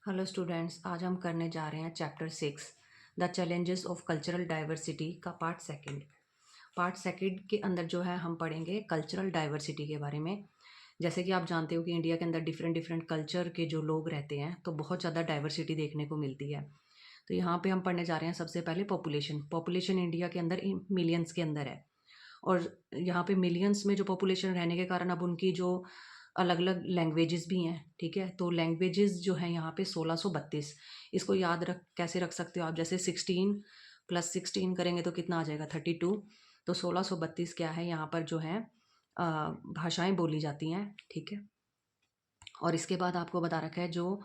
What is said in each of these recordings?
Hello students, आज हम करने जा रहे हैं chapter 6 the challenges of cultural diversity का पार्ट सेकंड। पार्ट सेकंड के अंदर जो है हम पढ़ेंगे कल्चरल डाइवर्सिटी के बारे में। जैसे कि आप जानते हो कि इंडिया के अंदर डिफरेंट डिफरेंट कल्चर के जो लोग रहते हैं तो बहुत ज़्यादा डाइवर्सिटी देखने को मिलती है। तो यहाँ पे हम पढ़ने जा रहे हैं सबसे पहले पॉपुलेशन। पॉपुलेशन इंडिया के अंदर मिलियंस के अंदर है, और यहाँ पे मिलियंस में जो पॉपुलेशन रहने के कारण अब उनकी जो अलग अलग लैंग्वेजेस भी हैं। ठीक है, तो लैंग्वेजेस जो हैं यहाँ पे 1632। इसको याद रख कैसे रख सकते हो आप, जैसे 16 + 16 करेंगे तो कितना आ जाएगा 32। तो 1632 क्या है, यहाँ पर जो है भाषाएं बोली जाती हैं। ठीक है, और इसके बाद आपको बता रखा है जो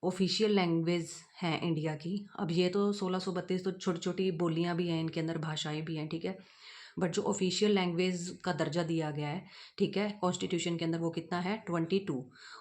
ऑफिशियल लैंग्वेज हैं इंडिया की। अब ये तो 1632 तो छोटी छोटी बोलियां भी हैं, इनके अंदर भाषाएं भी हैं। ठीक है, बट जो ऑफिशियल लैंग्वेज का दर्जा दिया गया है, ठीक है, कॉन्स्टिट्यूशन के अंदर, वो कितना है 22।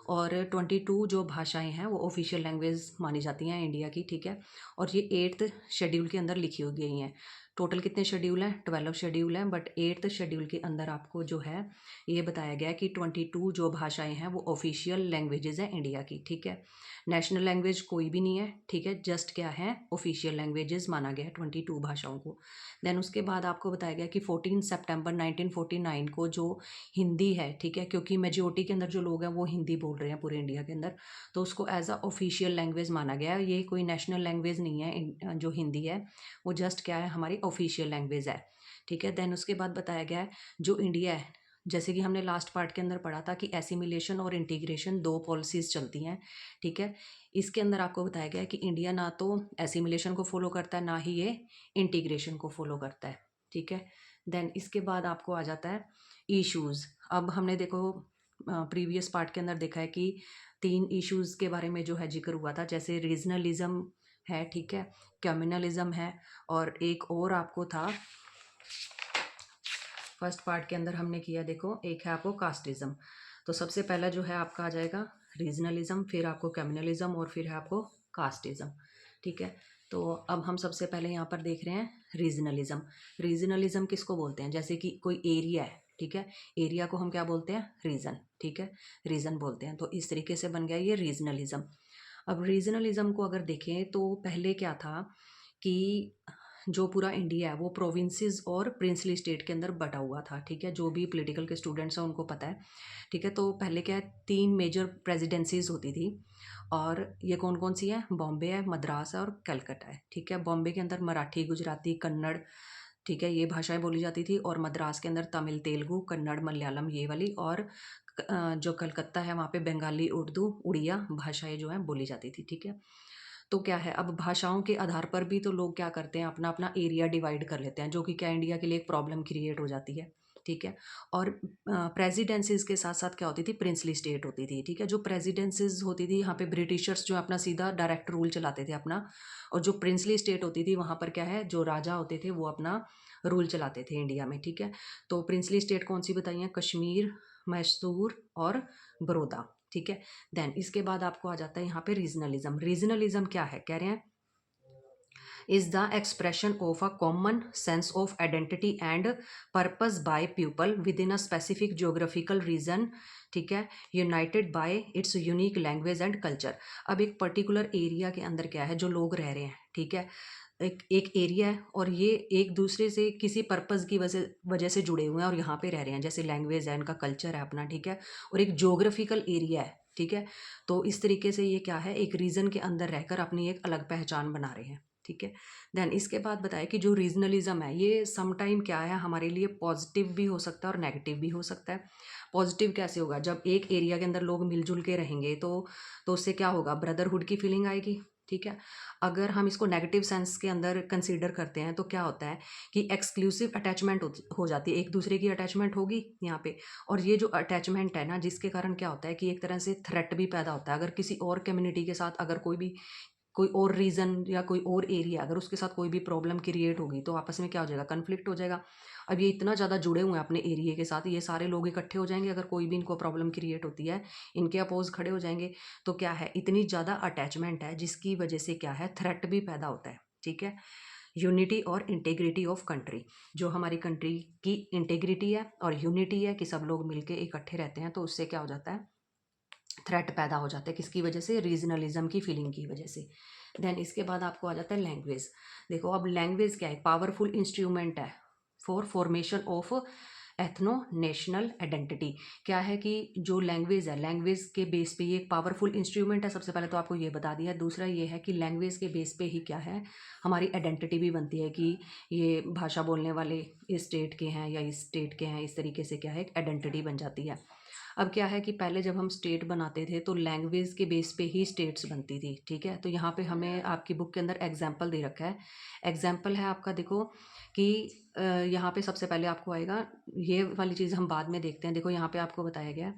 और 22 जो भाषाएं हैं वो ऑफिशियल लैंग्वेज मानी जाती हैं इंडिया की। ठीक है, और ये 8th शेड्यूल के अंदर लिखी हो गई हैं। टोटल कितने शेड्यूल हैं, 12 शेड्यूल हैं, बट 8th शेड्यूल के अंदर आपको जो है ये बताया गया है कि 22 जो भाषाएं हैं वो ऑफिशियल लैंग्वेजेस हैं इंडिया की। ठीक है, नेशनल लैंग्वेज कोई भी नहीं है। ठीक है, जस्ट क्या है, ऑफिशियल लैंग्वेजेस माना गया है 22 भाषाओं को। देन उसके बाद आपको बताया गया कि 14 सितंबर 1949 को जो हिंदी है, ठीक है, क्योंकि मेजोरिटी के अंदर जो लोग हैं वो हिंदी बोल रहे हैं पूरे इंडिया के अंदर, तो उसको एज अ ऑफिशियल लैंग्वेज माना गया है। ये कोई नेशनल लैंग्वेज नहीं है, जो हिंदी है वो जस्ट क्या है, हमारी ऑफिशियल लैंग्वेज है। ठीक है, देन उसके बाद बताया गया है जो इंडिया है, जैसे कि हमने लास्ट पार्ट के अंदर पढ़ा था कि एसिमिलेशन और इंटीग्रेशन दो पॉलिसीज चलती हैं। ठीक है, इसके अंदर आपको बताया गया है कि इंडिया ना तो एसिमिलेशन को फॉलो करता है, ना ही ये इंटीग्रेशन को फॉलो करता है। ठीक है, देन इसके बाद आपको आ जाता है इश्यूज। अब हमने देखो प्रीवियस पार्ट के अंदर देखा है कि 3 इश्यूज के बारे में जो है जिक्र हुआ था, जैसे रीजनलिज्म है, ठीक है, कम्युनलिज्म है, और एक और आपको था फर्स्ट पार्ट के अंदर हमने किया, देखो एक है आपको कास्टिज्म। तो सबसे पहला जो है आपका आ जाएगा रीजनलिज्म, फिर आपको कम्युनलिज्म, और फिर है आपको कास्टिज्म। ठीक है, तो अब हम सबसे पहले यहाँ पर देख रहे हैं रीजनलिज्म। रीजनलिज्म किसको बोलते हैं, जैसे कि कोई एरिया है, ठीक है, एरिया को हम क्या बोलते हैं, रीजन। ठीक है, रीजन बोलते हैं, तो इस तरीके से बन गया ये रीजनलिज्म। अब रीजनलिज्म को अगर देखें तो पहले क्या था कि जो पूरा इंडिया है वो प्रोविंसेस और प्रिंसली स्टेट के अंदर बटा हुआ था। ठीक है, जो भी पॉलिटिकल के स्टूडेंट्स हैं उनको पता है। ठीक है, तो पहले क्या है, 3 मेजर प्रेसिडेंसीज होती थी, और ये कौन कौन सी है, बॉम्बे है, मद्रास है, और कलकत्ता है। ठीक है, बॉम्बे के अंदर मराठी, गुजराती, कन्नड़, ठीक है, ये भाषाएं बोली जाती थी, और मद्रास के अंदर तमिल, तेलुगु, कन्नड़, मलयालम, ये वाली, और जो कलकत्ता है वहाँ पे बंगाली, उर्दू, उड़िया भाषाएं जो हैं बोली जाती थी। ठीक है, तो क्या है, अब भाषाओं के आधार पर भी तो लोग क्या करते हैं, अपना अपना एरिया डिवाइड कर लेते हैं, जो कि क्या इंडिया के लिए एक प्रॉब्लम क्रिएट हो जाती है। ठीक है, और प्रेसिडेंसीज के साथ साथ क्या होती थी, प्रिंसली स्टेट होती थी। ठीक है, जो प्रेसिडेंसीज होती थी यहाँ पे ब्रिटिशर्स जो अपना सीधा डायरेक्ट रूल चलाते थे अपना, और जो प्रिंसली स्टेट होती थी वहाँ पर क्या है, जो राजा होते थे वो अपना रूल चलाते थे इंडिया में। ठीक है, तो प्रिंसली स्टेट कौन सी बताई है, कश्मीर, मैसूर और बड़ौदा। ठीक है, देन इसके बाद आपको आ जाता है यहाँ पे रीजनलिज्म। रीजनलिज्म क्या है, कह रहे हैं is the expression of a common sense of identity and purpose by people within a specific geographical region, ठीक है, United bye it's unique language and culture. अब एक पर्टिकुलर एरिया के अंदर क्या है, जो लोग रह रहे हैं, ठीक है, एक एक एरिया है, और ये एक दूसरे से किसी पर्पस की वजह वजह से जुड़े हुए हैं और यहाँ पे रह रहे हैं, जैसे लैंग्वेज है, इनका कल्चर है अपना। ठीक है, और एक जोग्राफिकल एरिया है। ठीक है, तो इस तरीके से ये क्या है, एक रीजन के अंदर रहकर अपनी एक अलग पहचान बना रहे हैं। ठीक है, देन इसके बाद बताया कि जो रीजनलिज्म है ये समटाइम क्या है, हमारे लिए पॉजिटिव भी हो सकता है और नेगेटिव भी हो सकता है। पॉजिटिव कैसे होगा, जब एक एरिया के अंदर लोग मिलजुल के रहेंगे तो उससे क्या होगा, ब्रदरहुड की फीलिंग आएगी। ठीक है, अगर हम इसको नेगेटिव सेंस के अंदर कंसीडर करते हैं तो क्या होता है कि एक्सक्लूसिव अटैचमेंट हो जाती है, एक दूसरे की अटैचमेंट होगी यहाँ पे, और ये जो अटैचमेंट है ना, जिसके कारण क्या होता है कि एक तरह से थ्रेट भी पैदा होता है। अगर किसी और कम्युनिटी के साथ अगर कोई और रीजन या कोई और एरिया, अगर उसके साथ कोई भी प्रॉब्लम क्रिएट होगी तो आपस में क्या हो जाएगा, कन्फ्लिक्ट हो जाएगा। अब ये इतना ज़्यादा जुड़े हुए हैं अपने एरिया के साथ, ये सारे लोग इकट्ठे हो जाएंगे, अगर कोई भी इनको प्रॉब्लम क्रिएट होती है, इनके अपोज खड़े हो जाएंगे। तो क्या है, इतनी ज़्यादा अटैचमेंट है जिसकी वजह से क्या है, थ्रेट भी पैदा होता है। ठीक है, यूनिटी और इंटेग्रिटी ऑफ कंट्री, जो हमारी कंट्री की इंटेग्रिटी है और यूनिटी है कि सब लोग मिलके इकट्ठे रहते हैं, तो उससे क्या हो जाता है, थ्रेट पैदा हो जाता है, किसकी वजह से, रीजनलिज्म की फीलिंग की वजह से। देन इसके बाद आपको आ जाता है लैंग्वेज। देखो अब लैंग्वेज क्या है, पावरफुल इंस्ट्रूमेंट है for formation of ethno national identity. क्या है कि जो लैंग्वेज है, लैंग्वेज के बेस पे ये एक पावरफुल इंस्ट्रूमेंट है, सबसे पहले तो आपको ये बता दिया। दूसरा ये है कि लैंग्वेज के बेस पे ही क्या है, हमारी आइडेंटिटी भी बनती है कि ये भाषा बोलने वाले इस स्टेट के हैं या इस स्टेट के हैं, इस तरीके से क्या है एक आइडेंटिटी बन जाती है। अब क्या है कि पहले जब हम स्टेट बनाते थे तो लैंग्वेज के बेस पे ही स्टेट्स बनती थी, ठीक है। तो यहाँ पे हमें आपकी बुक के अंदर एग्जाम्पल दे रखा है। एग्जाम्पल है आपका, देखो कि यहाँ पे सबसे पहले आपको आएगा, ये वाली चीज़ हम बाद में देखते हैं। देखो यहाँ पे आपको बताया गया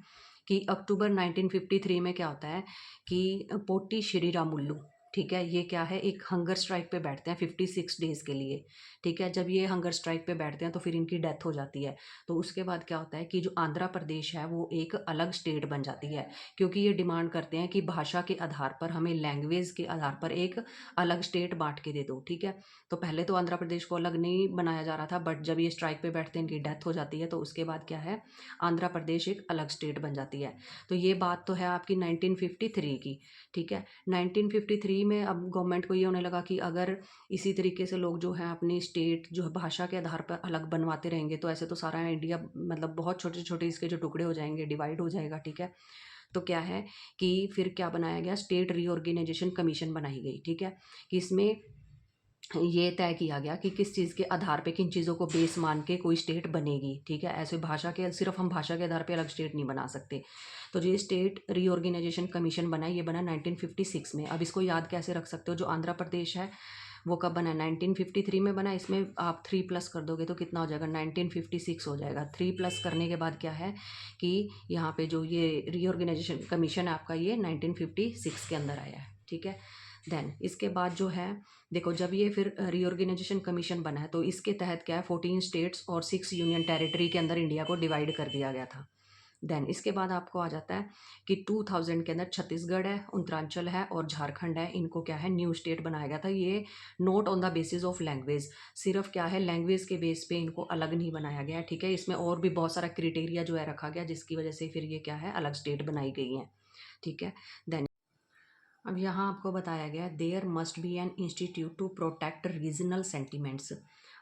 कि अक्टूबर 1953 में क्या होता है कि पोटी श्री रामुल्लू, ठीक है, ये क्या है एक हंगर स्ट्राइक पे बैठते हैं 56 डेज़ के लिए, ठीक है। जब ये हंगर स्ट्राइक पे बैठते हैं तो फिर इनकी डेथ हो जाती है। तो उसके बाद क्या होता है कि जो आंध्र प्रदेश है वो एक अलग स्टेट बन जाती है, क्योंकि ये डिमांड करते हैं कि भाषा के आधार पर हमें लैंग्वेज के आधार पर एक अलग स्टेट बांट के दे दो, ठीक है। तो पहले तो आंध्र प्रदेश को अलग नहीं बनाया जा रहा था, बट जब ये स्ट्राइक पे बैठते हैं इनकी डेथ हो जाती है, तो उसके बाद क्या है आंध्र प्रदेश एक अलग स्टेट बन जाती है। तो ये बात तो है आपकी 1953 की, ठीक है। 1953 में अब गवर्नमेंट को ये होने लगा कि अगर इसी तरीके से लोग जो हैं अपनी स्टेट जो है भाषा के आधार पर अलग बनवाते रहेंगे तो ऐसे तो सारा इंडिया मतलब बहुत छोटे छोटे इसके जो टुकड़े हो जाएंगे, डिवाइड हो जाएगा, ठीक है। तो क्या है कि फिर क्या बनाया गया, स्टेट रीऑर्गेनाइजेशन कमीशन बनाई गई, ठीक है। कि इसमें ये तय किया गया कि किस चीज़ के आधार पे, किन चीज़ों को बेस मान के कोई स्टेट बनेगी, ठीक है। ऐसे भाषा के सिर्फ हम भाषा के आधार पे अलग स्टेट नहीं बना सकते। तो जो ये स्टेट रीऑर्गेनाइजेशन कमीशन बना, ये बना 1956 में। अब इसको याद कैसे रख सकते हो, जो आंध्र प्रदेश है वो कब बना, 1953 में बना। इसमें आप 3 प्लस कर दोगे तो कितना हो जाएगा, 1956 हो जाएगा। 3 प्लस करने के बाद क्या है कि यहाँ पे जो ये रीऑर्गेनाइजेशन कमीशन है आपका, ये 1956 के अंदर आया है, ठीक है। देन इसके बाद जो है, देखो जब ये फिर रीऑर्गेनाइजेशन कमीशन बना है तो इसके तहत क्या है 14 स्टेट्स और 6 यूनियन टेरिटरी के अंदर इंडिया को डिवाइड कर दिया गया था। देन इसके बाद आपको आ जाता है कि 2000 के अंदर छत्तीसगढ़ है, उत्तरांचल है और झारखंड है, इनको क्या है न्यू स्टेट बनाया गया था। ये note on the basis of language, सिर्फ क्या है लैंग्वेज के बेस पे इनको अलग नहीं बनाया गया है, ठीक है। इसमें और भी बहुत सारा क्रिटेरिया जो है रखा गया, जिसकी वजह से फिर ये क्या है अलग स्टेट बनाई गई हैं, ठीक है। देन अब यहाँ आपको बताया गया है there must be an institute to protect regional sentiments.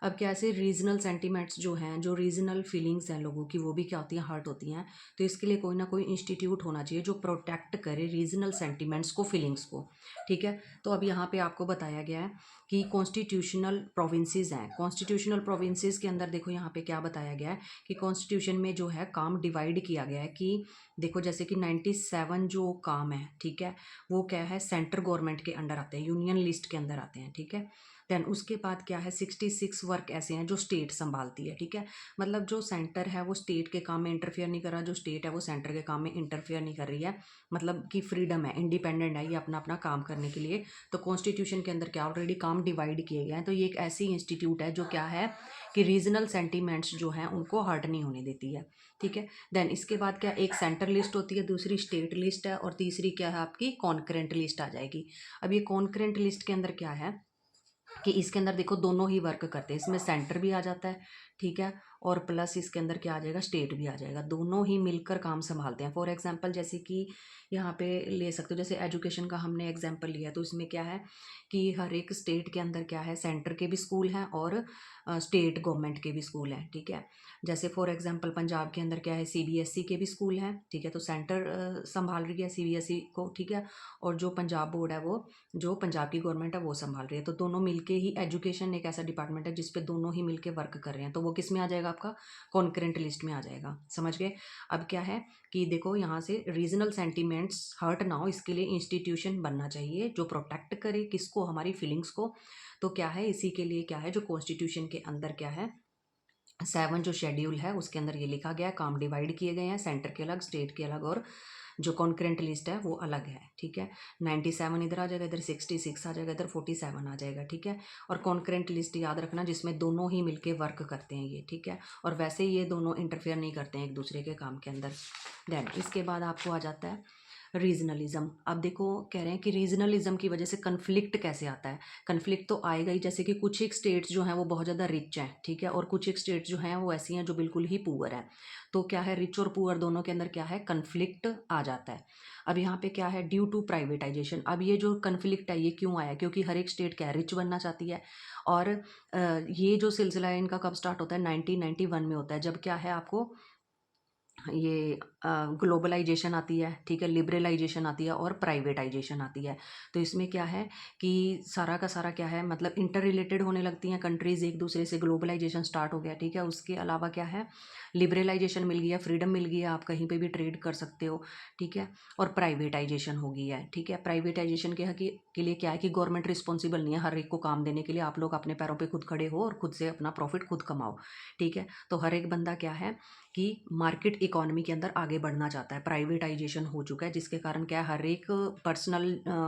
अब कैसे रीजनल सेंटिमेंट्स जो हैं, जो रीजनल फीलिंग्स हैं लोगों की, वो भी क्या होती हैं हर्ट होती हैं। तो इसके लिए कोई ना कोई इंस्टीट्यूट होना चाहिए जो प्रोटेक्ट करे रीजनल सेंटिमेंट्स को, फीलिंग्स को, ठीक है। तो अब यहाँ पे आपको बताया गया है कि कॉन्स्टिट्यूशनल प्रोविंसेस हैं। कॉन्स्टिट्यूशनल प्रोविंसेस के अंदर देखो यहाँ पे क्या बताया गया है कि कॉन्स्टिट्यूशन में जो है काम डिवाइड किया गया है कि देखो जैसे कि 97 जो काम है, ठीक है, वो क्या है सेंट्रल गवर्नमेंट के अंडर आते हैं, यूनियन लिस्ट के अंदर आते हैं, ठीक है। देन उसके बाद क्या है 66 वर्क ऐसे हैं जो स्टेट संभालती है, ठीक है। मतलब जो सेंटर है वो स्टेट के काम में इंटरफेयर नहीं कर रहा, जो स्टेट है वो सेंटर के काम में इंटरफेयर नहीं कर रही है, मतलब कि फ्रीडम है, इंडिपेंडेंट है ये अपना अपना काम करने के लिए। तो कॉन्स्टिट्यूशन के अंदर क्या ऑलरेडी काम डिवाइड किए गए हैं। तो ये एक ऐसी इंस्टीट्यूट है जो क्या है कि रीजनल सेंटिमेंट्स जो हैं उनको हर्ट नहीं होने देती है, ठीक है। देन इसके बाद क्या, एक सेंटर लिस्ट होती है, दूसरी स्टेट लिस्ट है और तीसरी क्या है आपकी कॉन्करेंट लिस्ट आ जाएगी। अब ये कॉन्करेंट लिस्ट के अंदर क्या है कि इसके अंदर देखो दोनों ही वर्क करते हैं, इसमें सेंटर भी आ जाता है, ठीक है, और प्लस इसके अंदर क्या आ जाएगा स्टेट भी आ जाएगा, दोनों ही मिलकर काम संभालते हैं। फॉर एग्जांपल जैसे कि यहाँ पे ले सकते हो, जैसे एजुकेशन का हमने एग्जांपल लिया तो इसमें क्या है कि हर एक स्टेट के अंदर क्या है सेंटर के भी स्कूल हैं और स्टेट गवर्नमेंट के भी स्कूल हैं, ठीक है। जैसे फॉर एग्जांपल पंजाब के अंदर क्या है सीबीएसई के भी स्कूल हैं, ठीक है, तो सेंटर संभाल रही है सीबीएसई को, ठीक है, और जो पंजाब बोर्ड है वो जो पंजाब की गवर्नमेंट है वो संभाल रही है। तो दोनों मिलके ही, एजुकेशन एक ऐसा डिपार्टमेंट है जिसपे दोनों ही मिलके वर्क कर रहे हैं, तो वो किस में आ जाएगा आपका कॉन्करेंट लिस्ट में आ जाएगा, समझ गए। अब क्या है कि देखो यहाँ से रीजनल सेंटिमेंट्स हर्ट ना हो इसके लिए इंस्टीट्यूशन बनना चाहिए जो प्रोटेक्ट करे किसको, हमारी फीलिंग्स को। तो क्या है इसी के लिए क्या है जो कॉन्स्टिट्यूशन के अंदर क्या है 7 जो शेड्यूल है उसके अंदर ये लिखा गया है, काम डिवाइड किए गए हैं, सेंटर के अलग, स्टेट के अलग और जो कॉन्करेंट लिस्ट है वो अलग है, ठीक है। 97 इधर आ जाएगा, इधर 66 आ जाएगा, इधर 47 आ जाएगा, ठीक है। और कॉन्करेंट लिस्ट याद रखना जिसमें दोनों ही मिलके वर्क करते हैं ये, ठीक है। और वैसे ये दोनों इंटरफेयर नहीं करते हैं एक दूसरे के काम के अंदर। देन इसके बाद आपको आ जाता है रीजनलिज्म। अब देखो कह रहे हैं कि रीजनलिज्म की वजह से कन्फ्लिक्ट कैसे आता है। कन्फ्लिक्ट तो आएगा ही, जैसे कि कुछ एक स्टेट्स जो हैं वो बहुत ज़्यादा रिच हैं, ठीक है, और कुछ एक स्टेट्स जो हैं वो ऐसी हैं जो बिल्कुल ही पुअर हैं। तो क्या है रिच और पुअर दोनों के अंदर क्या है कन्फ्लिक्ट आ जाता है। अब यहाँ पे क्या है, ड्यू टू प्राइवेटाइजेशन। अब ये जो कन्फ्लिक्ट है ये क्यों आया, क्योंकि हर एक स्टेट क्या है, रिच बनना चाहती है। और ये जो सिलसिला है इनका कब स्टार्ट होता है, 1991 में होता है, जब क्या है आपको ये ग्लोबलाइजेशन आती है, ठीक है, लिबरलाइजेशन आती है और प्राइवेटाइजेशन आती है। तो इसमें क्या है कि सारा का सारा क्या है, मतलब इंटर रिलेटेड होने लगती हैं कंट्रीज़ एक दूसरे से, ग्लोबलाइजेशन स्टार्ट हो गया, ठीक है। उसके अलावा क्या है, लिबरलाइजेशन मिल गया, फ्रीडम मिल गई है, आप कहीं पे भी ट्रेड कर सकते हो, ठीक है। और प्राइवेटाइजेशन हो गई है, ठीक है। प्राइवेटाइजेशन के लिए क्या है कि गवर्नमेंट रिस्पॉन्सिबल नहीं है हर एक को काम देने के लिए, आप लोग अपने पैरों पे खुद खड़े हो और खुद से अपना प्रॉफिट खुद कमाओ, ठीक है। तो हर एक बंदा क्या है कि मार्केट इकोनॉमी के अंदर आगे बढ़ना चाहता है, प्राइवेटाइजेशन हो चुका है, जिसके कारण क्या है हर एक पर्सनल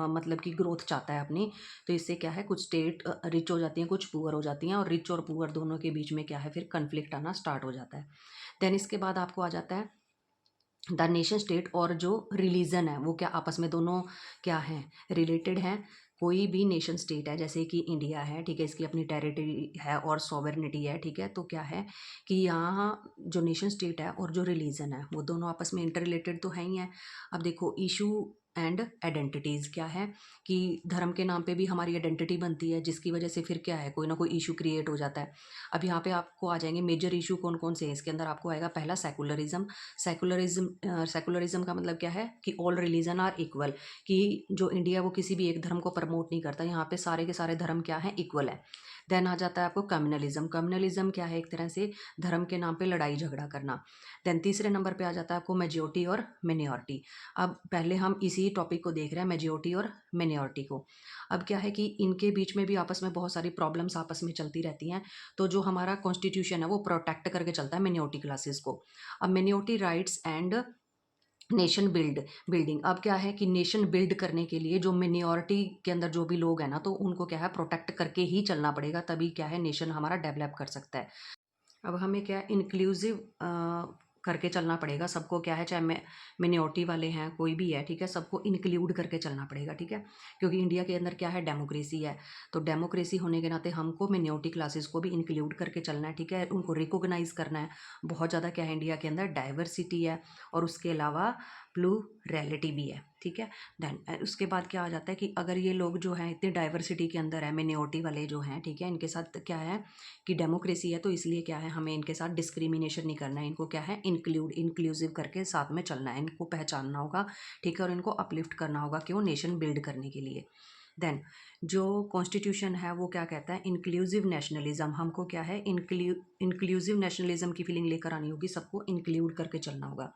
मतलब कि ग्रोथ चाहता है अपनी। तो इससे क्या है, कुछ स्टेट रिच हो जाती हैं, कुछ पुअर हो जाती हैं, और रिच और पुअर दोनों के बीच में क्या है फिर कन्फ्लिक्ट आना स्टार्ट हो जाता है। देन इसके बाद आपको आ जाता है द नेशन स्टेट, और जो रिलीजन है वो क्या आपस में दोनों क्या हैं, रिलेटेड हैं। कोई भी नेशन स्टेट है, जैसे कि इंडिया है, ठीक है, इसकी अपनी टेरिटरी है और सॉवरेनिटी है, ठीक है। तो क्या है कि यहाँ जो नेशन स्टेट है और जो रिलीजन है वो दोनों आपस में इंटर रिलेटेड तो है ही हैं। अब देखो इशू एंड आइडेंटिटीज़ क्या है कि धर्म के नाम पे भी हमारी आइडेंटिटी बनती है, जिसकी वजह से फिर क्या है कोई ना कोई इशू क्रिएट हो जाता है। अब यहाँ पे आपको आ जाएंगे मेजर इशू कौन कौन से हैं, इसके अंदर आपको आएगा पहला सेकुलरिज्म। सेकुलरिज्म का मतलब क्या है कि ऑल रिलीजन आर इक्वल, कि जो इंडिया है वो किसी भी एक धर्म को प्रमोट नहीं करता, यहाँ पे सारे के सारे धर्म क्या हैं, इक्वल है। देन आ जाता है आपको कम्युनलिज्म। कम्युनलिज्म क्या है, एक तरह से धर्म के नाम पे लड़ाई झगड़ा करना। देन तीसरे नंबर पे आ जाता है आपको मेजोरिटी और मिनॉरिटी। अब पहले हम इसी टॉपिक को देख रहे हैं, मेजोरिटी और मिनॉरिटी को। अब क्या है कि इनके बीच में भी आपस में बहुत सारी प्रॉब्लम्स आपस में चलती रहती हैं। तो जो हमारा कॉन्स्टिट्यूशन है वो प्रोटेक्ट करके चलता है मिनॉरिटी क्लासेस को। अब minority rights and nation building. अब क्या है कि नेशन बिल्ड करने के लिए जो मिनॉरिटी के अंदर जो भी लोग हैं ना, तो उनको क्या है प्रोटेक्ट करके ही चलना पड़ेगा, तभी क्या है नेशन हमारा डेवलप कर सकता है। अब हमें क्या है इंक्लूसिव करके चलना पड़ेगा सबको, क्या है चाहे मिनॉरिटी वाले हैं कोई भी है, ठीक है, सबको इंक्लूड करके चलना पड़ेगा, ठीक है। क्योंकि इंडिया के अंदर क्या है डेमोक्रेसी है, तो डेमोक्रेसी होने के नाते हमको मिनॉरिटी क्लासेस को भी इंक्लूड करके चलना है, ठीक है, उनको रिकॉग्नाइज करना है। बहुत ज़्यादा क्या है इंडिया के अंदर डाइवर्सिटी है, और उसके अलावा प्लूरैलिटी भी है, ठीक है। देन उसके बाद क्या आ जाता है कि अगर ये लोग जो हैं इतनी डाइवर्सिटी के अंदर है, मिनॉरिटी वाले जो हैं, ठीक है, इनके साथ क्या है कि डेमोक्रेसी है, तो इसलिए क्या है हमें इनके साथ डिस्क्रिमिनेशन नहीं करना है, इनको क्या है इंक्लूसिव करके साथ में चलना है, इनको पहचानना होगा, ठीक है, और इनको अपलिफ्ट करना होगा, क्यों, नेशन बिल्ड करने के लिए। देन जो कॉन्स्टिट्यूशन है वो क्या कहता है, इंक्लूसिव नेशनलिज्म। हमको क्या है इंक्लूसिव नेशनलिज्म की फीलिंग लेकर आनी होगी, सबको इंक्लूड करके चलना होगा।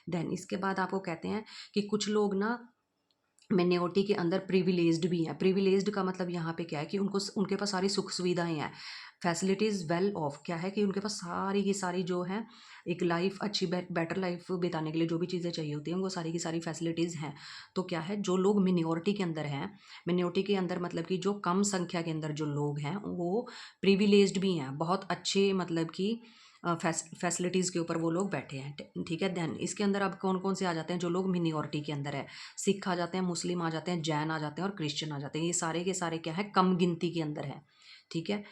देन इसके बाद आपको कहते हैं कि कुछ लोग ना मिनॉरिटी के अंदर प्रिविलेज्ड भी हैं। प्रिविलेज्ड का मतलब यहाँ पे क्या है कि उनको उनके पास सारी सुख सुविधाएं हैं, फैसिलिटीज़ वेल ऑफ, क्या है कि उनके पास सारी की सारी जो है एक लाइफ अच्छी बेटर लाइफ बिताने के लिए जो भी चीज़ें चाहिए होती हैं वो सारी की सारी फैसिलिटीज़ हैं। तो क्या है जो लोग मिनॉरिटी के अंदर हैं, मिनॉरिटी के अंदर मतलब कि जो कम संख्या के अंदर जो लोग हैं वो प्रिविलेज्ड भी हैं, बहुत अच्छे मतलब कि फैसिलिटीज़ के ऊपर वो लोग बैठे हैं, ठीक है। देन इसके अंदर अब कौन कौन से आ जाते हैं, जो लोग मिनॉरिटी के अंदर है, सिख आ जाते हैं, मुस्लिम आ जाते हैं, जैन आ जाते हैं और क्रिश्चियन आ जाते हैं, ये सारे के सारे क्या है कम गिनती के अंदर है, ठीक है।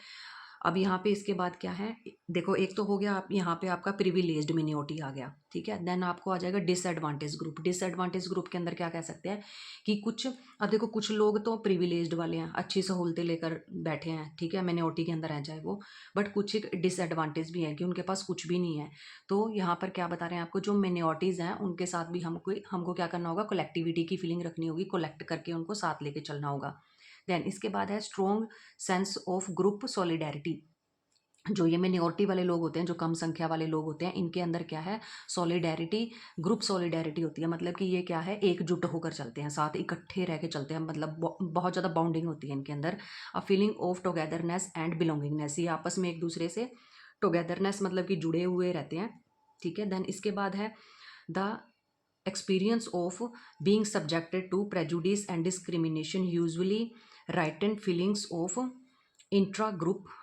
अब यहाँ पे इसके बाद क्या है, देखो एक तो हो गया आप यहाँ पे आपका प्रिविलेज्ड मिनॉरिटी आ गया, ठीक है। देन आपको आ जाएगा डिसएडवांटेज ग्रुप। डिसएडवांटेज ग्रुप के अंदर क्या कह सकते हैं कि कुछ, अब देखो कुछ लोग तो प्रिविलेज्ड वाले हैं, अच्छी सहूलतें लेकर बैठे हैं, ठीक है, मिनॉरिटी के अंदर है चाहे वो, बट कुछ एक डिसएडवांटेज भी है कि उनके पास कुछ भी नहीं है। तो यहाँ पर क्या बता रहे हैं आपको, जो मिनॉरिटीज़ हैं उनके साथ भी हमको क्या करना होगा, कलेक्टिविटी की फीलिंग रखनी होगी, कलेक्ट करके उनको साथ लेके चलना होगा। देन इसके बाद है strong sense of group solidarity. जो ये मिनॉरिटी वाले लोग होते हैं, जो कम संख्या वाले लोग होते हैं, इनके अंदर क्या है सॉलिडेरिटी, ग्रुप सॉलिडेरिटी होती है, मतलब कि ये क्या है एकजुट होकर चलते हैं, साथ इकट्ठे रह के चलते हैं, मतलब बहुत ज़्यादा बॉन्डिंग होती है इनके अंदर। A feeling of togetherness and belongingness, ये आपस में एक दूसरे से टुगेदरनेस मतलब कि जुड़े हुए रहते हैं, ठीक है। देन इसके बाद है the experience of being subjected to prejudice and discrimination usually heightened feelings of intra group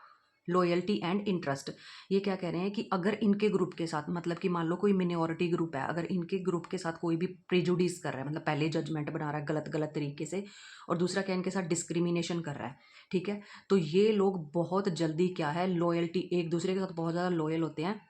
loyalty and interest. ये क्या कह रहे हैं कि अगर इनके ग्रुप के साथ मतलब कि मान लो कोई मिनॉरिटी ग्रुप है, अगर इनके ग्रुप के साथ कोई भी प्रेजुडिस कर रहा है, मतलब पहले जजमेंट बना रहा है गलत गलत तरीके से, और दूसरा क्या इनके साथ डिस्क्रिमिनेशन कर रहा है, ठीक है, तो ये लोग बहुत जल्दी क्या है लॉयल्टी, एक दूसरे के साथ बहुत ज़्यादा लॉयल होते हैं,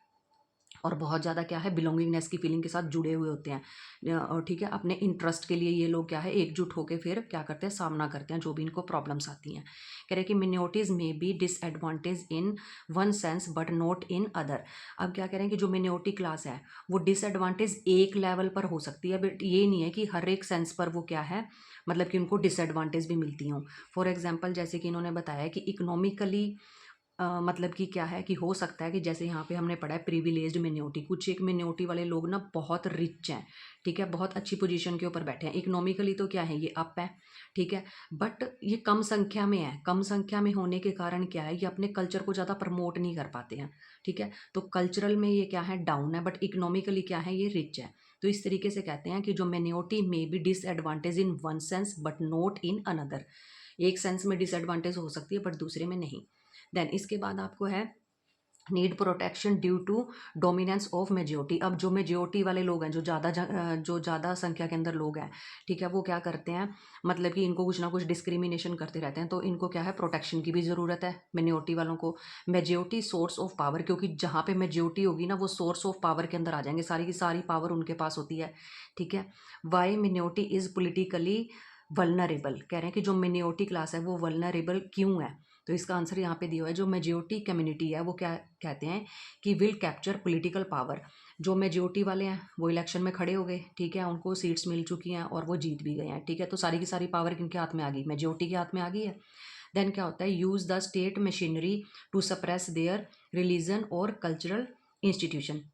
और बहुत ज़्यादा क्या है बिलोंगिंगनेस की फीलिंग के साथ जुड़े हुए होते हैं। और ठीक है, अपने इंटरेस्ट के लिए ये लोग क्या है एकजुट होकर फिर क्या करते हैं, सामना करते हैं जो भी इनको प्रॉब्लम्स आती हैं। कह रहे हैं कि मिनोरिटीज में be disadvantage in one sense but not in other. अब क्या कह रहे हैं कि जो मिनोरिटी क्लास है वो डिसएडवांटेज एक लेवल पर हो सकती है, बट ये नहीं है कि हर एक सेंस पर वो क्या है मतलब कि उनको डिसएडवांटेज भी मिलती हों। फॉर एग्जाम्पल जैसे कि इन्होंने बताया कि इकोनॉमिकली मतलब कि क्या है कि हो सकता है कि जैसे यहाँ पे हमने पढ़ा है प्रिविलेज्ड मिन्योरिटी, कुछ एक मिन्योरिटी वाले लोग ना बहुत रिच हैं, ठीक है, बहुत अच्छी पोजीशन के ऊपर बैठे हैं, इकोनॉमिकली तो क्या है ये अप है, ठीक है, बट ये कम संख्या में है। कम संख्या में होने के कारण क्या है, ये अपने कल्चर को ज़्यादा प्रमोट नहीं कर पाते हैं, ठीक है, तो कल्चरल में ये क्या है डाउन है, बट इकोनॉमिकली क्या है ये रिच है। तो इस तरीके से कहते हैं कि जो मिन्योरिटी में be disadvantage in one sense but not in another, एक सेंस में डिसएडवांटेज हो सकती है बट दूसरे में नहीं। देन इसके बाद आपको है need protection due to dominance of majority. अब जो मेजोरिटी वाले लोग हैं, जो ज़्यादा संख्या के अंदर लोग हैं, ठीक है, वो क्या करते हैं मतलब कि इनको कुछ ना कुछ डिस्क्रिमिनेशन करते रहते हैं, तो इनको क्या है प्रोटेक्शन की भी ज़रूरत है मिनोरिटी वालों को। मेजोरिटी सोर्स ऑफ पावर, क्योंकि जहाँ पे मेजोरिटी होगी ना वो सोर्स ऑफ पावर के अंदर आ जाएंगे, सारी की सारी पावर उनके पास होती है, ठीक है। Why minority is politically vulnerable, कह रहे हैं कि जो मिनोरिटी क्लास है वो वल्नरेबल क्यों है, तो इसका आंसर यहाँ पे दिया हुआ है। जो मेजोरिटी कम्युनिटी है वो क्या कहते हैं कि विल कैप्चर पॉलिटिकल पावर। जो मेजोरिटी वाले हैं वो इलेक्शन में खड़े हो गए, ठीक है, उनको सीट्स मिल चुकी हैं और वो जीत भी गए हैं, ठीक है, तो सारी की सारी पावर किनके हाथ में आ गई, मेजोरिटी के हाथ में आ गई है। देन क्या होता है, use the state machinery to suppress their religion और कल्चरल इंस्टीट्यूशन।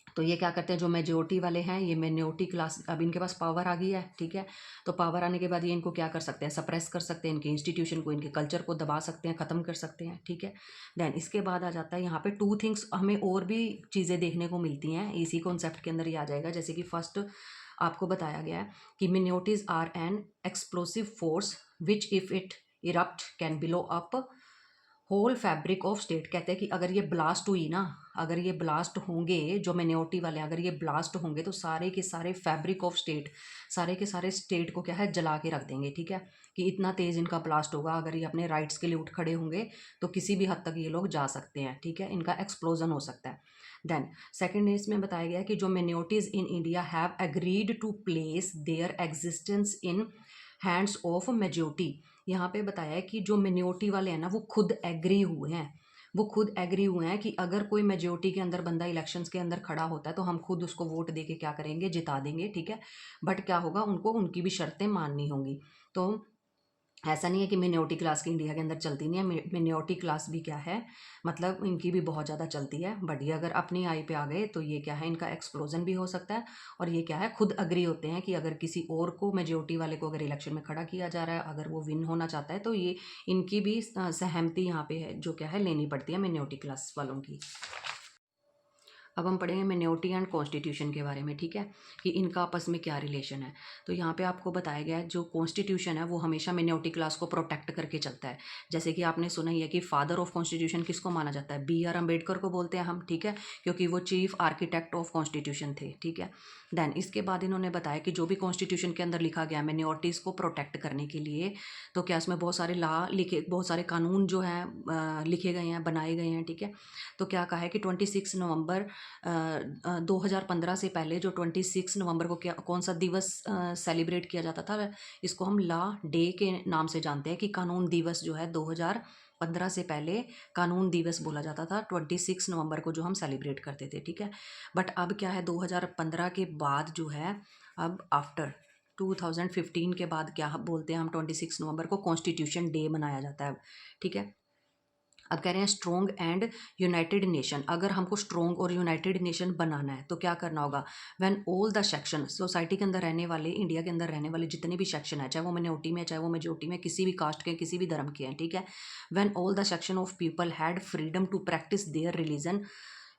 तो ये क्या करते हैं, जो मेजोरिटी वाले हैं ये मिनोरिटी क्लास, अब इनके पास पावर आ गई है, ठीक है, तो पावर आने के बाद ये इनको क्या कर सकते हैं, सप्रेस कर सकते हैं, इनके इंस्टीट्यूशन को, इनके कल्चर को दबा सकते हैं, ख़त्म कर सकते हैं, ठीक है। देन इसके बाद आ जाता है यहाँ पे टू थिंग्स, हमें और भी चीज़ें देखने को मिलती हैं इसी कॉन्सेप्ट के अंदर ही आ जाएगा। जैसे कि फर्स्ट आपको बताया गया है कि minorities are an explosive force which if it erupt can blow up whole fabric of state. कहते हैं कि अगर ये ब्लास्ट हुई ना, अगर ये ब्लास्ट होंगे, जो मिनोरिटी वाले अगर ये ब्लास्ट होंगे तो सारे के सारे फैब्रिक ऑफ स्टेट, सारे के सारे स्टेट को क्या है जला के रख देंगे, ठीक है, कि इतना तेज़ इनका ब्लास्ट होगा। अगर ये अपने राइट्स के लिए उठ खड़े होंगे तो किसी भी हद तक ये लोग जा सकते हैं, ठीक है, इनका एक्सप्लोजन हो सकता है। देन सेकेंड इसमें बताया गया है कि जो minorities in India have agreed to place their existence in hands of majority. यहाँ पे बताया है कि जो मिनोरिटी वाले हैं ना वो खुद एग्री हुए हैं, वो खुद एग्री हुए हैं कि अगर कोई मेजोरिटी के अंदर बंदा इलेक्शंस के अंदर खड़ा होता है तो हम खुद उसको वोट दे के क्या करेंगे, जिता देंगे, ठीक है, बट क्या होगा उनको उनकी भी शर्तें माननी होंगी। तो ऐसा नहीं है कि मिनोरिटी क्लास की इंडिया के अंदर चलती नहीं है, मिनोरिटी क्लास भी क्या है मतलब इनकी भी बहुत ज़्यादा चलती है, बट ये अगर अपनी आई पे आ गए तो ये क्या है इनका एक्सप्लोजन भी हो सकता है। और ये क्या है खुद अग्री होते हैं कि अगर किसी और को, मेजोरिटी वाले को अगर इलेक्शन में खड़ा किया जा रहा है, अगर वो विन होना चाहता है तो ये इनकी भी सहमति यहाँ पे है जो क्या है लेनी पड़ती है मिनोरिटी क्लास वालों की। अब हम पढ़ेंगे मिनोरिटी एंड कॉन्स्टिट्यूशन के बारे में, ठीक है, कि इनका आपस में क्या रिलेशन है। तो यहाँ पे आपको बताया गया है जो कॉन्स्टिट्यूशन है वो हमेशा मिनोरिटी क्लास को प्रोटेक्ट करके चलता है। जैसे कि आपने सुना ही है कि फादर ऑफ कॉन्स्टिट्यूशन किसको माना जाता है, बी आर अम्बेडकर को बोलते हैं हम, ठीक है, क्योंकि वो चीफ आर्किटेक्ट ऑफ कॉन्स्टिट्यूशन थे, ठीक है। देन इसके बाद इन्होंने बताया कि जो भी कॉन्स्टिट्यूशन के अंदर लिखा गया मिनोरिटीज़ को प्रोटेक्ट करने के लिए, तो क्या इसमें बहुत सारे लॉ लिखे, बहुत सारे कानून जो हैं लिखे गए हैं, बनाए गए हैं, ठीक है। तो क्या कहा है कि 26 नवंबर 2015 से पहले जो 26 नवंबर को क्या कौन सा दिवस सेलिब्रेट किया जाता था, इसको हम लॉ डे के नाम से जानते हैं, कि कानून दिवस जो है 2015 से पहले कानून दिवस बोला जाता था 26 नवंबर को जो हम सेलिब्रेट करते थे, ठीक है। बट अब क्या है 2015 के बाद जो है, अब आफ्टर 2015 के बाद क्या बोलते हैं हम, 26 नवंबर को कॉन्स्टिट्यूशन डे मनाया जाता है, ठीक है। अब कह रहे हैं स्ट्रॉन्ग एंड यूनाइटेड नेशन, अगर हमको स्ट्रॉन्ग और यूनाइटेड नेशन बनाना है तो क्या करना होगा, when all the section, society के अंदर रहने वाले, इंडिया के अंदर रहने वाले जितने भी सेक्शन है, चाहे वो मिनोरिटी में, चाहे वो मेजोरिटी में, किसी भी कास्ट के, किसी भी धर्म के हैं, ठीक है, when all the section of people had freedom to practise their religion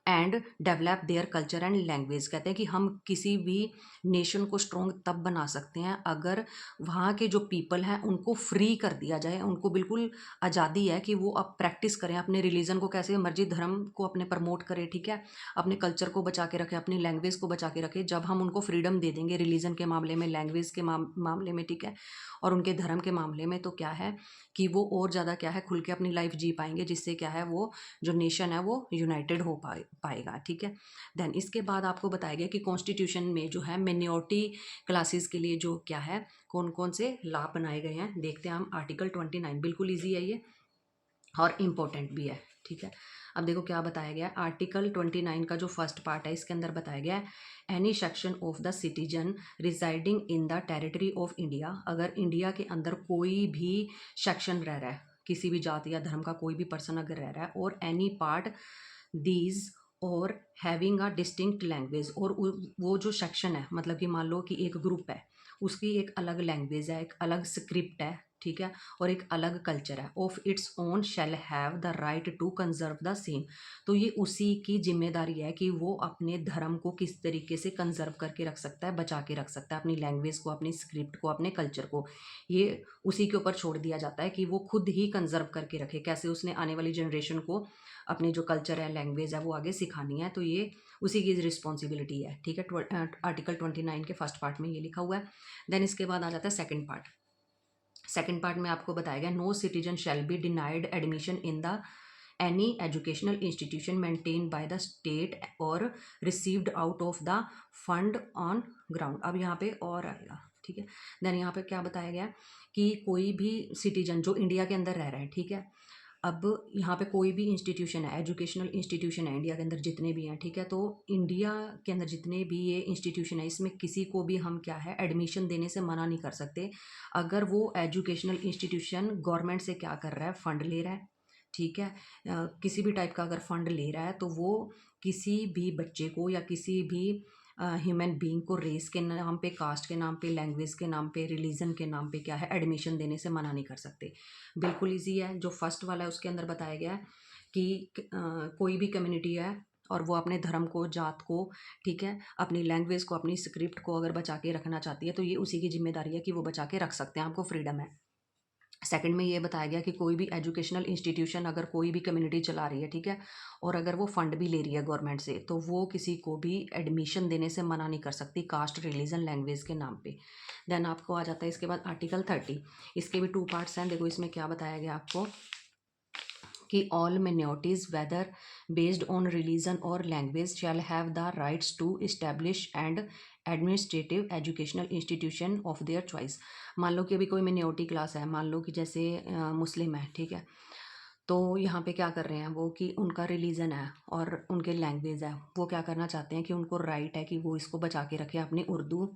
and develop their culture and language. कहते हैं कि हम किसी भी नेशन को स्ट्रॉन्ग तब बना सकते हैं अगर वहाँ के जो पीपल हैं उनको फ्री कर दिया जाए, उनको बिल्कुल आज़ादी है कि वो अब प्रैक्टिस करें अपने रिलीजन को, कैसे मर्जी धर्म को अपने प्रमोट करें, ठीक है, अपने कल्चर को बचा के रखें, अपनी लैंग्वेज को बचा के रखें। जब हम उनको फ्रीडम दे देंगे रिलीजन के मामले में, लैंग्वेज के मामले में, ठीक है, और उनके धर्म के मामले में, तो क्या है कि वो और ज़्यादा क्या है खुल के अपनी लाइफ जी पाएंगे, जिससे क्या है वो जो नेशन है वो यूनाइटेड हो पाएगा, ठीक है। देन इसके बाद आपको बताया गया कि कॉन्स्टिट्यूशन में जो है मिनॉरिटी क्लासेस के लिए जो क्या है, कौन कौन से लाभ बनाए गए हैं, देखते हैं हम। आर्टिकल 29 बिल्कुल ईजी है ये और इम्पोर्टेंट भी है, ठीक है। अब देखो क्या बताया गया है। आर्टिकल 29 का जो फर्स्ट पार्ट है इसके अंदर बताया गया है any section of the citizen residing in the territory of India, अगर इंडिया के अंदर कोई भी सेक्शन रह रहा है, किसी भी जाति या धर्म का कोई भी पर्सन अगर रह रहा है, और एनी पार्ट दीज और हैविंग अ डिस्टिंक्ट लैंग्वेज, और वो जो सेक्शन है मतलब कि मान लो कि एक ग्रुप है, उसकी एक अलग लैंग्वेज है, एक अलग स्क्रिप्ट है, ठीक है, और एक अलग कल्चर है, of its own shall have the right to conserve the same. तो ये उसी की जिम्मेदारी है कि वो अपने धर्म को किस तरीके से कंजर्व करके रख सकता है, बचा के रख सकता है, अपनी लैंग्वेज को, अपनी स्क्रिप्ट को, अपने कल्चर को। ये उसी के ऊपर छोड़ दिया जाता है कि वो खुद ही कंजर्व करके रखे, कैसे उसने आने वाली जनरेशन को अपनी जो कल्चर है, लैंग्वेज है, वो आगे सिखानी है। तो ये उसी की रिस्पॉन्सिबिलिटी है, ठीक है। आर्टिकल 29 के फर्स्ट पार्ट में ये लिखा हुआ है। देन इसके बाद आ जाता है सेकंड पार्ट। सेकंड पार्ट में आपको बताया गया no citizen shall be denied admission in the any educational institution maintained by the state और received out of the fund on ground. अब यहाँ पे और आएगा, ठीक है। देन यहाँ पे क्या बताया गया कि कोई भी सिटीजन जो इंडिया के अंदर रह रहा है, ठीक है, अब यहाँ पे कोई भी इंस्टीट्यूशन है, एजुकेशनल इंस्टीट्यूशन है इंडिया के अंदर जितने भी हैं, ठीक है, तो इंडिया के अंदर जितने भी ये इंस्टीट्यूशन है, इसमें किसी को भी हम क्या है एडमिशन देने से मना नहीं कर सकते अगर वो एजुकेशनल इंस्टीट्यूशन गवर्नमेंट से क्या कर रहा है, फंड ले रहा है, ठीक है। किसी भी टाइप का अगर फंड ले रहा है तो वो किसी भी बच्चे को या किसी भी ह्यूमन बीइंग को रेस के नाम पे, कास्ट के नाम पे, लैंग्वेज के नाम पे, रिलीजन के नाम पे क्या है एडमिशन देने से मना नहीं कर सकते। बिल्कुल ईजी है। जो फर्स्ट वाला है उसके अंदर बताया गया है कि कोई भी कम्युनिटी है और वो अपने धर्म को, जात को, ठीक है, अपनी लैंग्वेज को, अपनी स्क्रिप्ट को अगर बचा के रखना चाहती है तो ये उसी की जिम्मेदारी है कि वो बचा के रख सकते हैं, आपको फ्रीडम है। सेकंड में ये बताया गया कि कोई भी एजुकेशनल इंस्टीट्यूशन अगर कोई भी कम्युनिटी चला रही है, ठीक है, और अगर वो फंड भी ले रही है गवर्नमेंट से, तो वो किसी को भी एडमिशन देने से मना नहीं कर सकती कास्ट, रिलीजन, लैंग्वेज के नाम पे। देन आपको आ जाता है इसके बाद आर्टिकल 30। इसके भी टू पार्ट्स हैं। देखो इसमें क्या बताया गया आपको कि all minorities whether based on religion or language shall have the rights to establish and administrative educational institution of their choice. मान लो कि अभी कोई मिनॉरिटी क्लास है, मान लो कि जैसे मुस्लिम है, ठीक है, तो यहाँ पे क्या कर रहे हैं वो कि उनका रिलीजन है और उनके लैंग्वेज है, वो क्या करना चाहते हैं कि उनको राइट है कि वो इसको बचा के रखें, अपनी उर्दू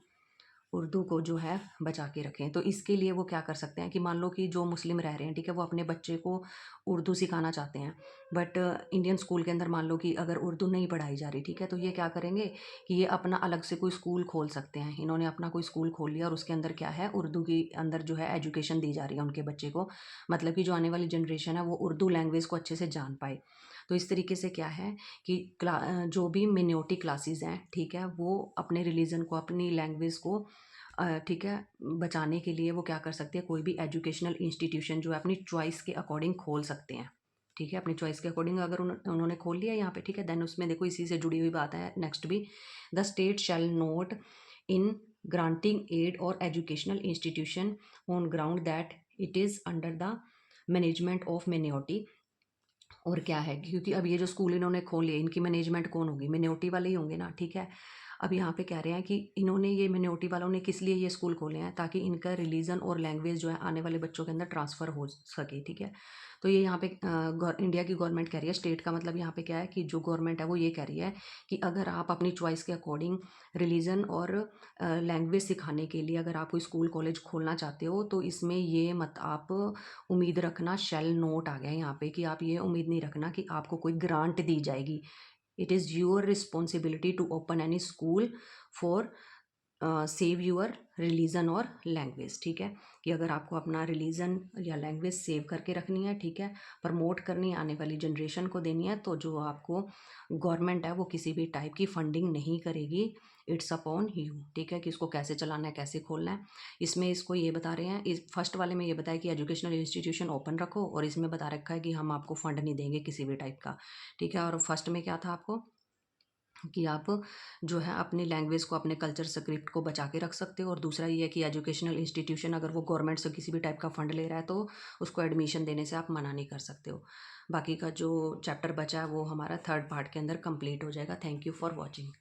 उर्दू को जो है बचा के रखें। तो इसके लिए वो क्या कर सकते हैं कि मान लो कि जो मुस्लिम रह रहे हैं, ठीक है, वो अपने बच्चे को उर्दू सिखाना चाहते हैं, बट इंडियन स्कूल के अंदर मान लो कि अगर उर्दू नहीं पढ़ाई जा रही, ठीक है, तो ये क्या करेंगे कि ये अपना अलग से कोई स्कूल खोल सकते हैं। इन्होंने अपना कोई स्कूल खोल लिया और उसके अंदर क्या है, उर्दू की अंदर जो है एजुकेशन दी जा रही है उनके बच्चे को, मतलब कि जो आने वाली जनरेशन है वो उर्दू लैंग्वेज को अच्छे से जान पाए। तो इस तरीके से क्या है कि जो भी मिनॉरिटी क्लासेस हैं, ठीक है, वो अपने रिलीजन को, अपनी लैंग्वेज को ठीक है, बचाने के लिए वो क्या कर सकते हैं, कोई भी एजुकेशनल इंस्टीट्यूशन जो है अपनी चॉइस के अकॉर्डिंग खोल सकते हैं, ठीक है। अपनी चॉइस के अकॉर्डिंग अगर उन्होंने खोल लिया यहाँ पे, ठीक है, देन उसमें देखो इसी से जुड़ी हुई बात है नेक्स्ट भी। The state shall not in granting aid और educational institution on ground that it is under the management of minority. और क्या है, क्योंकि अब ये जो स्कूल इन्होंने खोले इनकी मैनेजमेंट कौन होगी, मिनॉरिटी वाले ही होंगे ना, ठीक है। अब यहाँ पे कह रहे हैं कि इन्होंने, ये मिनॉरिटी वालों ने किस लिए ये स्कूल खोले हैं, ताकि इनका रिलीजन और लैंग्वेज जो है आने वाले बच्चों के अंदर ट्रांसफ़र हो सके, ठीक है। तो ये यहाँ पे इंडिया की गवर्नमेंट कह रही है, स्टेट का मतलब यहाँ पे क्या है कि जो गवर्नमेंट है वो ये कह रही है कि अगर आप अपनी चॉइस के अकॉर्डिंग रिलीजन और लैंग्वेज सिखाने के लिए अगर आप कोई स्कूल कॉलेज खोलना चाहते हो, तो इसमें ये मत आप उम्मीद रखना, शैल नोट आ गया यहाँ पे कि आप ये उम्मीद नहीं रखना कि आपको कोई ग्रांट दी जाएगी। It is your responsibility to open any school for save your religion और लैंग्वेज, ठीक है, कि अगर आपको अपना रिलीजन या लैंग्वेज सेव करके रखनी है, ठीक है, प्रमोट करनी है, आने वाली जनरेशन को देनी है, तो जो आपको गवर्नमेंट है वो किसी भी टाइप की फंडिंग नहीं करेगी। इट्स अपॉन यू, ठीक है, कि इसको कैसे चलाना है, कैसे खोलना है। इसमें इसको ये बता रहे हैं, इस फर्स्ट वाले में ये बताया कि एजुकेशनल इंस्टीट्यूशन ओपन रखो, और इसमें बता रखा है कि हम आपको फंड नहीं देंगे किसी भी टाइप का, ठीक है। और फर्स्ट में क्या था आपको कि आप जो है अपनी लैंग्वेज को, अपने कल्चर स्क्रिप्ट को बचा के रख सकते हो। और दूसरा ये है कि एजुकेशनल इंस्टीट्यूशन अगर वो गवर्नमेंट से किसी भी टाइप का फंड ले रहा है तो उसको एडमिशन देने से आप मना नहीं कर सकते हो। बाकी का जो चैप्टर बचा है वो हमारा थर्ड पार्ट के अंदर कंप्लीट हो जाएगा। Thank you for watching.